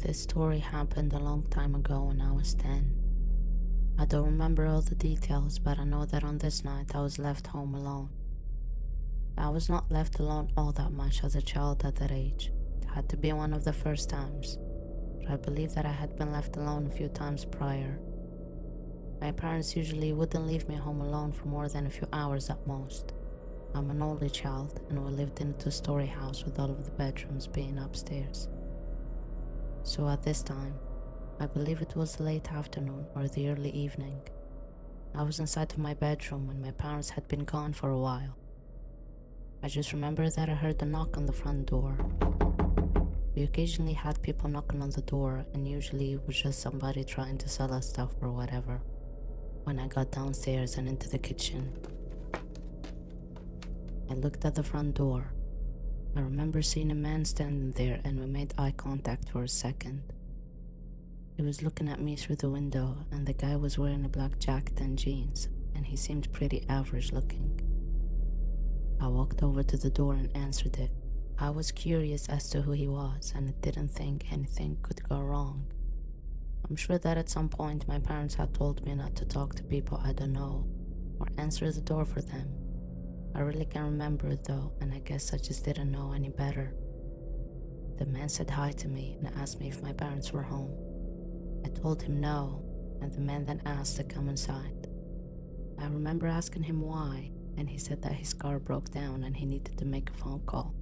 This story happened a long time ago when I was 10. I don't remember all the details, but I know that on this night I was left home alone. I was not left alone all that much as a child at that age. It had to be one of the first times, but I believe that I had been left alone a few times prior. My parents usually wouldn't leave me home alone for more than a few hours at most. I'm an only child, and we lived in a two-story house with all of the bedrooms being upstairs. So at this time, I believe it was the late afternoon or the early evening. I was inside of my bedroom when my parents had been gone for a while. I just remember that I heard a knock on the front door. We occasionally had people knocking on the door, and usually it was just somebody trying to sell us stuff or whatever. When I got downstairs and into the kitchen, I looked at the front door. I remember seeing a man standing there, and we made eye contact for a second. He was looking at me through the window, and the guy was wearing a black jacket and jeans, and he seemed pretty average looking. I walked over to the door and answered it. I was curious as to who he was, and I didn't think anything could go wrong. I'm sure that at some point my parents had told me not to talk to people I don't know, or answer the door for them. I really can't remember it though, and I guess I just didn't know any better. The man said hi to me and asked me if my parents were home. I told him no, and the man then asked to come inside. I remember asking him why, and he said that his car broke down and he needed to make a phone call.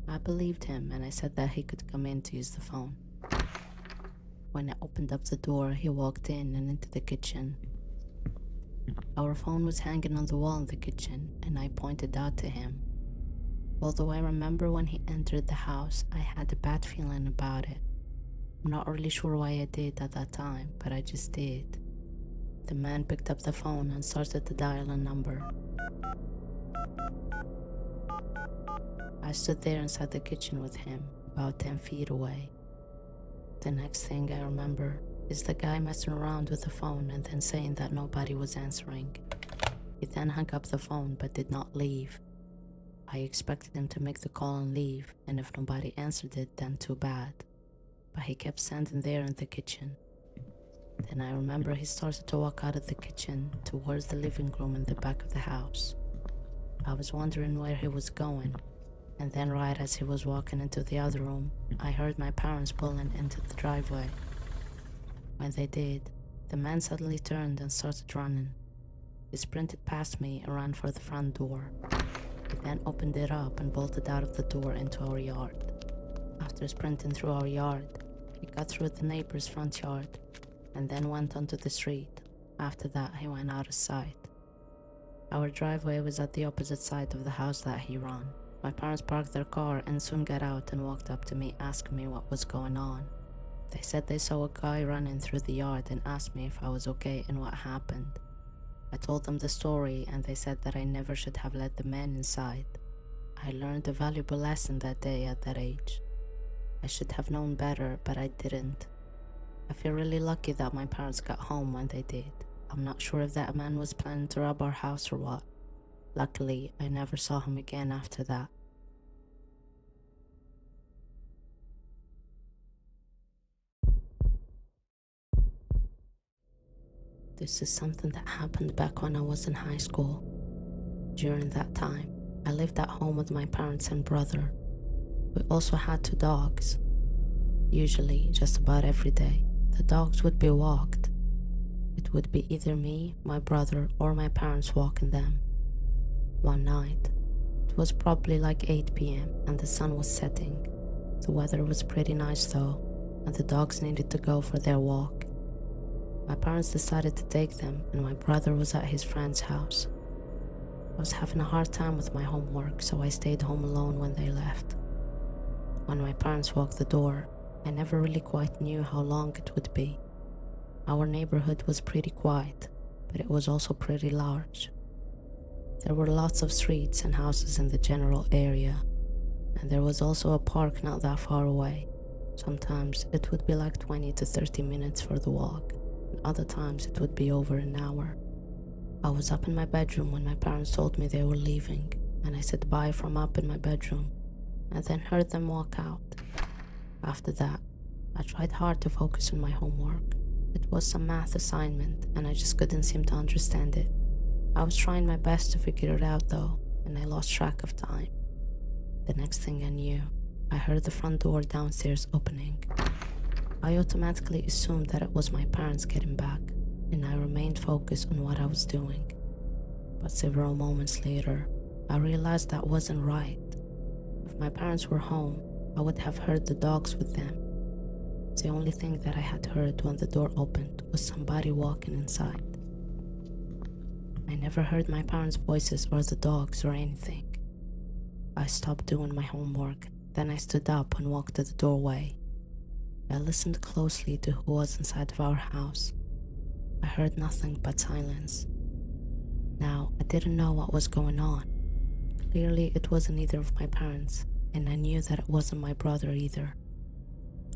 I believed him, and I said that he could come in to use the phone. When I opened up the door, he walked in and into the kitchen. Our phone was hanging on the wall in the kitchen, and I pointed out to him. Although I remember when he entered the house, I had a bad feeling about it. I'm not really sure why I did at that time, but I just did. The man picked up the phone and started to dial a number. I stood there inside the kitchen with him, about 10 feet away. The next thing I remember is the guy messing around with the phone and then saying that nobody was answering. He then hung up the phone but did not leave. I expected him to make the call and leave, and if nobody answered it, then too bad. But he kept standing there in the kitchen. Then I remember he started to walk out of the kitchen towards the living room in the back of the house. I was wondering where he was going, and then right as he was walking into the other room, I heard my parents pulling into the driveway. When they did, the man suddenly turned and started running. He sprinted past me and ran for the front door. He then opened it up and bolted out of the door into our yard. After sprinting through our yard, he got through the neighbor's front yard and then went onto the street. After that, he went out of sight. Our driveway was at the opposite side of the house that he ran. My parents parked their car and soon got out and walked up to me asking me what was going on. They said they saw a guy running through the yard and asked me if I was okay and what happened. I told them the story, and they said that I never should have let the man inside. I learned a valuable lesson that day at that age. I should have known better, but I didn't. I feel really lucky that my parents got home when they did. I'm not sure if that man was planning to rob our house or what. Luckily, I never saw him again after that. This is something that happened back when I was in high school. During that time, I lived at home with my parents and brother. We also had 2 dogs. Usually, just about every day, the dogs would be walked. It would be either me, my brother, or my parents walking them. One night, it was probably like 8 p.m. and the sun was setting. The weather was pretty nice though, and the dogs needed to go for their walk. My parents decided to take them, and my brother was at his friend's house. I was having a hard time with my homework, so I stayed home alone when they left. When my parents walked the door, I never really quite knew how long it would be. Our neighborhood was pretty quiet, but it was also pretty large. There were lots of streets and houses in the general area, and there was also a park not that far away. Sometimes it would be like 20 to 30 minutes for the walk, and other times it would be over an hour. I was up in my bedroom when my parents told me they were leaving, and I said bye from up in my bedroom, and then heard them walk out. After that, I tried hard to focus on my homework. It was some math assignment, and I just couldn't seem to understand it. I was trying my best to figure it out though, and I lost track of time. The next thing I knew, I heard the front door downstairs opening. I automatically assumed that it was my parents getting back, and I remained focused on what I was doing. But several moments later, I realized that wasn't right. If my parents were home, I would have heard the dogs with them. The only thing that I had heard when the door opened was somebody walking inside. I never heard my parents' voices or the dogs or anything. I stopped doing my homework, then I stood up and walked to the doorway. I listened closely to who was inside of our house. I heard nothing but silence. Now, I didn't know what was going on. Clearly, it wasn't either of my parents, and I knew that it wasn't my brother either.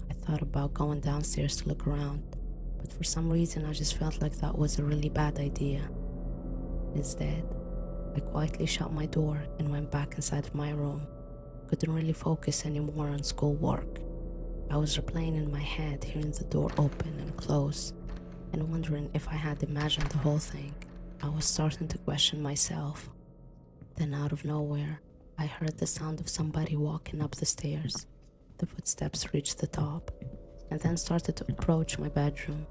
I thought about going downstairs to look around, but for some reason I just felt like that was a really bad idea. Instead, I quietly shut my door and went back inside of my room. Couldn't really focus anymore on schoolwork. I was replaying in my head, hearing the door open and close, and wondering if I had imagined the whole thing. I was starting to question myself. Then out of nowhere, I heard the sound of somebody walking up the stairs. The footsteps reached the top, and then started to approach my bedroom.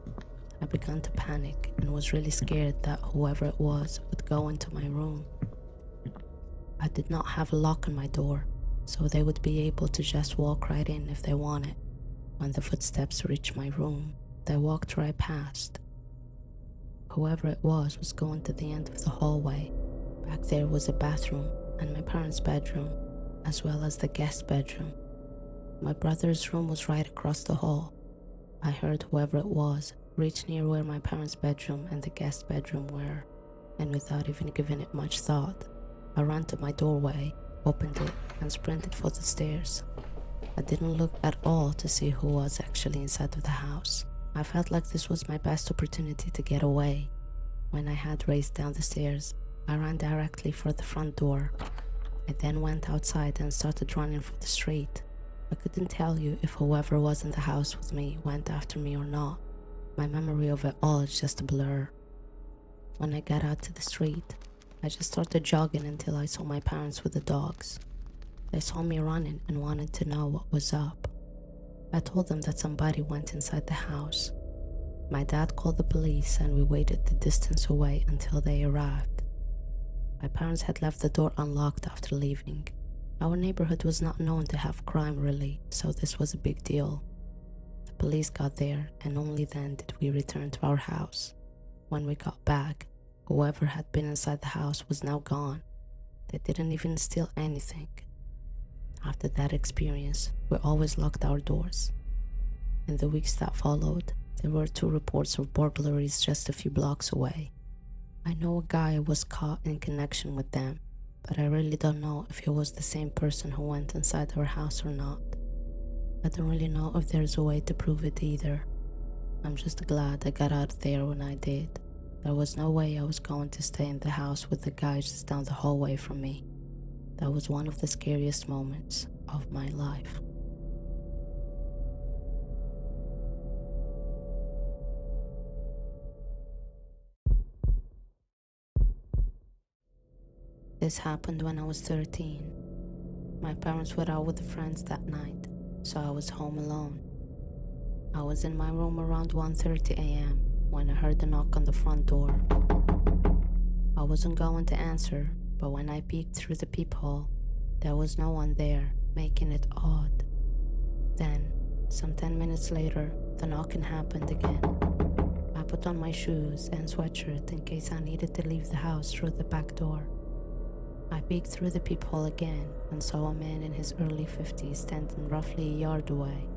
I began to panic and was really scared that whoever it was would go into my room. I did not have a lock on my door, so they would be able to just walk right in if they wanted. When the footsteps reached my room, they walked right past. Whoever it was going to the end of the hallway. Back there was a bathroom and my parents' bedroom, as well as the guest bedroom. My brother's room was right across the hall. I heard whoever it was reach near where my parents' bedroom and the guest bedroom were, and without even giving it much thought, I ran to my doorway, opened it, and sprinted for the stairs. I didn't look at all to see who was actually inside of the house. I felt like this was my best opportunity to get away. When I had raced down the stairs, I ran directly for the front door. I then went outside and started running for the street. I couldn't tell you if whoever was in the house with me went after me or not. My memory of it all is just a blur. When I got out to the street, I just started jogging until I saw my parents with the dogs. They saw me running and wanted to know what was up. I told them that somebody went inside the house. My dad called the police and we waited the distance away until they arrived. My parents had left the door unlocked after leaving. Our neighborhood was not known to have crime really, so this was a big deal. The police got there and only then did we return to our house. When we got back, whoever had been inside the house was now gone. They didn't even steal anything. After that experience, we always locked our doors. In the weeks that followed, there were 2 reports of burglaries just a few blocks away. I know a guy was caught in connection with them, but I really don't know if he was the same person who went inside our house or not. I don't really know if there's a way to prove it either. I'm just glad I got out of there when I did. There was no way I was going to stay in the house with the guy just down the hallway from me. That was one of the scariest moments of my life. This happened when I was 13. My parents were out with friends that night, so I was home alone. I was in my room around 1:30 a.m. when I heard a knock on the front door. I wasn't going to answer, but when I peeked through the peephole, there was no one there, making it odd. Then, some 10 minutes later, the knocking happened again. I put on my shoes and sweatshirt in case I needed to leave the house through the back door. I peeked through the peephole again and saw a man in his early 50s standing roughly a yard away.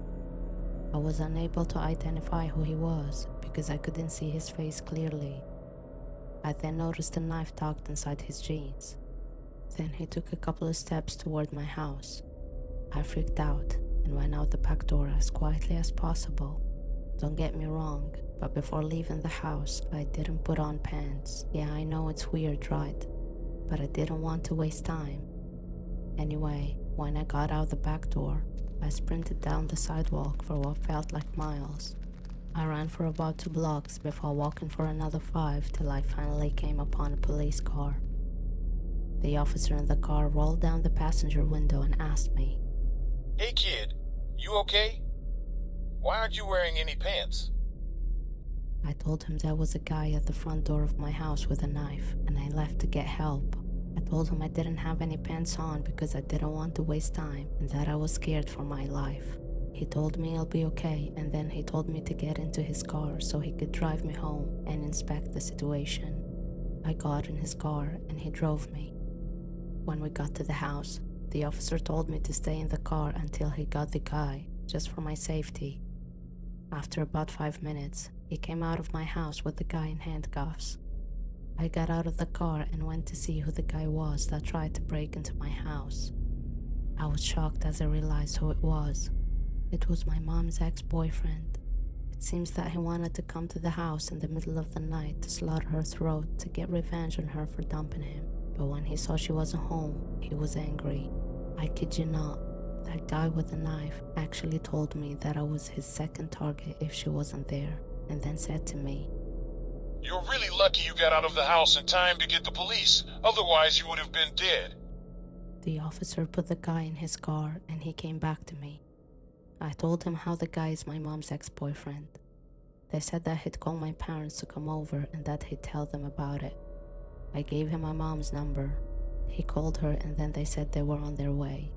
I was unable to identify who he was because I couldn't see his face clearly. I then noticed a knife tucked inside his jeans. Then he took a couple of steps toward my house. I freaked out and went out the back door as quietly as possible. Don't get me wrong, but before leaving the house, I didn't put on pants. Yeah, I know it's weird, right? But I didn't want to waste time. Anyway, when I got out the back door, I sprinted down the sidewalk for what felt like miles. I ran for about 2 blocks before walking for another 5 till I finally came upon a police car. The officer in the car rolled down the passenger window and asked me, "Hey kid, you okay? Why aren't you wearing any pants?" I told him there was a guy at the front door of my house with a knife and I left to get help. I told him I didn't have any pants on because I didn't want to waste time and that I was scared for my life. He told me I'll be okay and then he told me to get into his car so he could drive me home and inspect the situation. I got in his car and he drove me. When we got to the house, the officer told me to stay in the car until he got the guy, just for my safety. After about 5 minutes, he came out of my house with the guy in handcuffs. I got out of the car and went to see who the guy was that tried to break into my house. I was shocked as I realized who it was. It was my mom's ex-boyfriend. It seems that he wanted to come to the house in the middle of the night to slit her throat to get revenge on her for dumping him. But when he saw she wasn't home, he was angry. I kid you not, that guy with the knife actually told me that I was his second target if she wasn't there, and then said to me, "You're really lucky you got out of the house in time to get the police. Otherwise, you would have been dead." The officer put the guy in his car and he came back to me. I told him how the guy is my mom's ex-boyfriend. They said that he'd call my parents to come over and that he'd tell them about it. I gave him my mom's number. He called her and then they said they were on their way.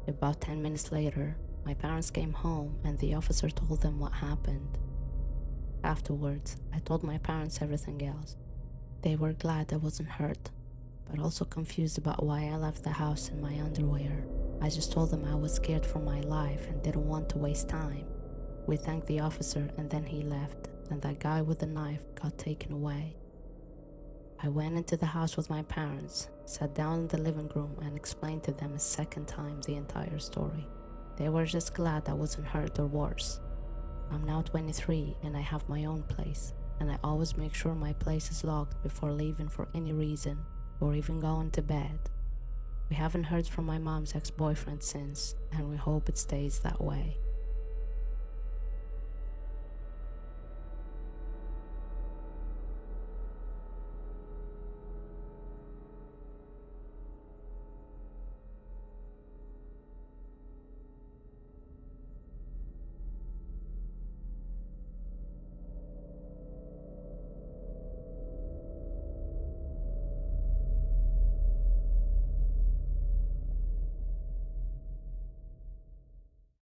About 10 minutes later, my parents came home and the officer told them what happened. Afterwards, I told my parents everything else. They were glad I wasn't hurt, but also confused about why I left the house in my underwear. I just told them I was scared for my life and didn't want to waste time. We thanked the officer and then he left, and that guy with the knife got taken away. I went into the house with my parents, sat down in the living room and explained to them a second time the entire story. They were just glad I wasn't hurt or worse. I'm now 23 and I have my own place, and I always make sure my place is locked before leaving for any reason, or even going to bed. We haven't heard from my mom's ex-boyfriend since, and we hope it stays that way.